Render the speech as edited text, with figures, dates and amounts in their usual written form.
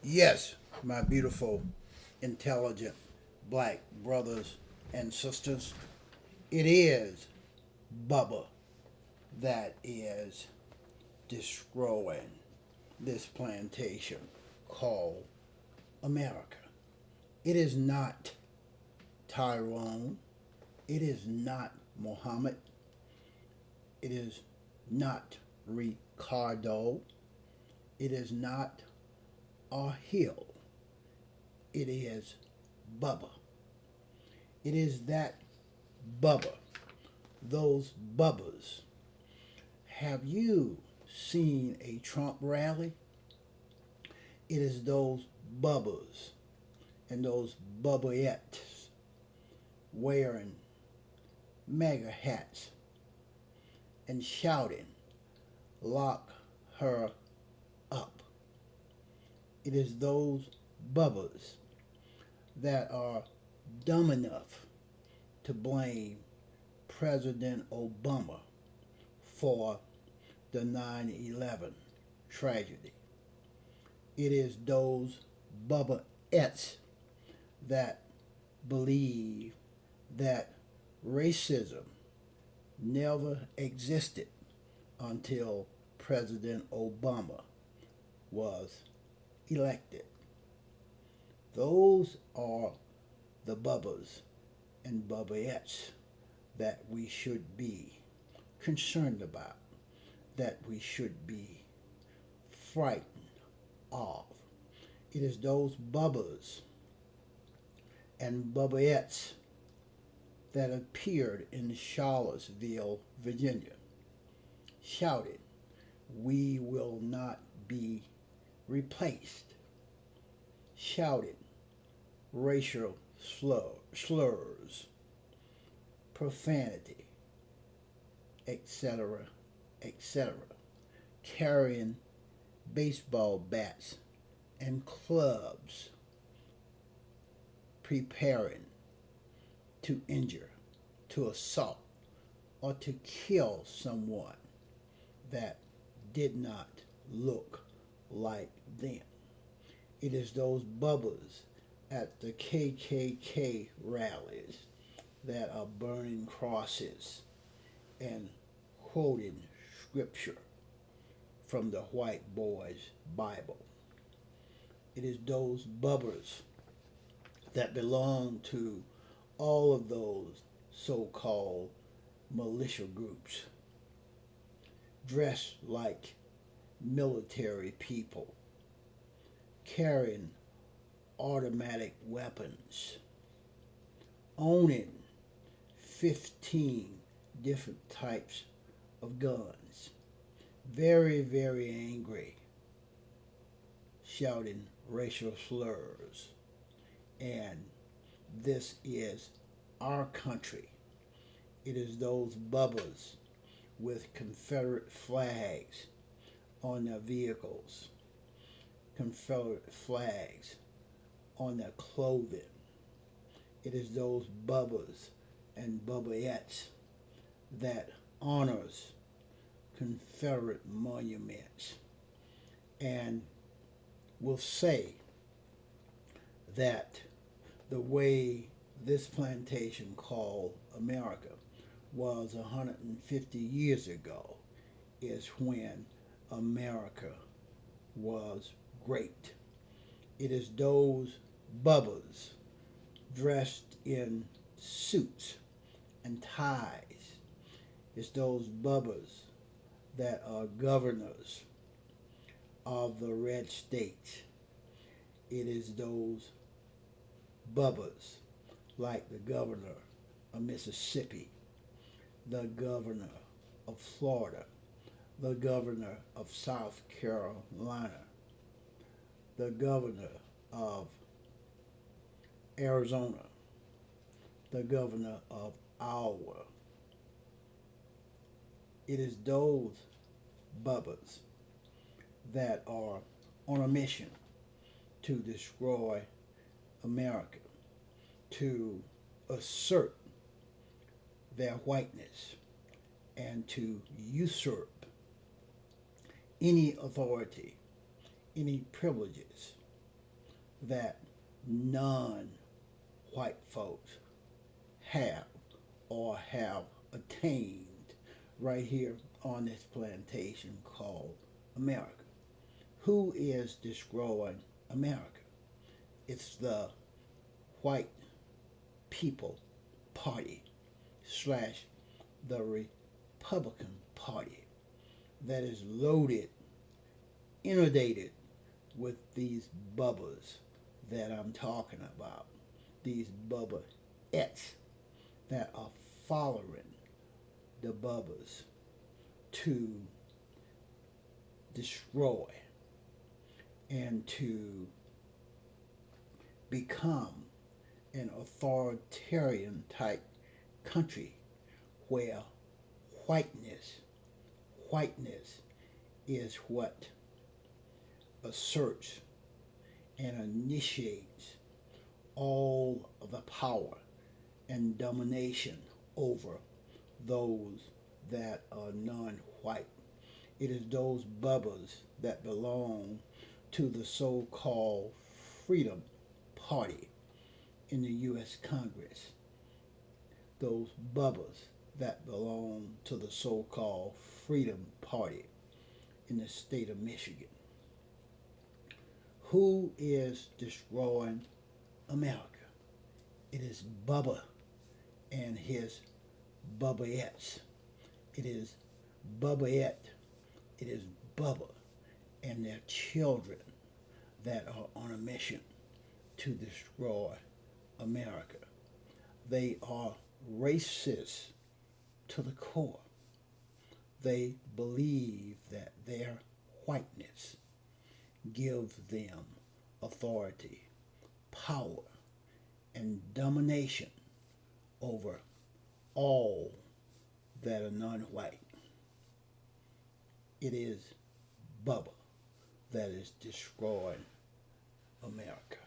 Yes, my beautiful, intelligent black brothers and sisters, it is Bubba that is destroying this plantation called America. It is not Tyrone. It is not Muhammad. It is not Ricardo. It is not Hill. It is Bubba. It is that Bubba. Those Bubbas. Have you seen a Trump rally? It is those Bubbas and those Bubbaettes wearing MAGA hats and shouting, "Lock her up." It is those Bubbas that are dumb enough to blame President Obama for the 9/11 tragedy. It is those Bubbaettes that believe that racism never existed until President Obama was elected. Those are the Bubbas and Bubbaettes that we should be concerned about, that we should be frightened of. It is those Bubbas and Bubbaettes that appeared in Charlottesville, Virginia, shouted, "We will not be replaced," shouted racial slurs, profanity, etc., etc., carrying baseball bats and clubs, preparing to injure, to assault, or to kill someone that did not look like them. It is those Bubbas at the KKK rallies that are burning crosses and quoting scripture from the white boy's Bible. It is those Bubbas that belong to all of those so-called militia groups, dressed like military people, carrying automatic weapons, owning 15 different types of guns, very, very angry, shouting racial slurs. And this is our country. It is those Bubbas with Confederate flags on their vehicles, Confederate flags on their clothing. It is those Bubbas and Bubbaettes that honors Confederate monuments and will say that the way this plantation called America was 150 years ago is when America was great. It is those Bubbas dressed in suits and ties. It's those Bubbas that are governors of the red states. It is those Bubbas like the governor of Mississippi, the governor of Florida, the governor of South Carolina, the governor of Arizona, the governor of Iowa. It is those Bubbas that are on a mission to destroy America, to assert their whiteness, and to usurp any authority, any privileges that non-white folks have or have attained right here on this plantation called America. Who is destroying America? It's the white people party slash the Republican Party that is loaded, inundated with these bubbas that I'm talking about. These bubbaettes that are following the bubbas to destroy and to become an authoritarian type country where whiteness is what asserts and initiates all of the power and domination over those that are non-white. It is those bubbas that belong to the so-called Freedom Party in the U.S. Congress. Those bubbas that belong to the so-called Freedom Party in the state of Michigan. Who is destroying America? It is Bubba and his bubbaettes. It is bubbaette. It is Bubba and their children that are on a mission to destroy America. They are racist to the core. They believe that their whiteness gives them authority, power, and domination over all that are non-white. It is Bubba that is destroying America.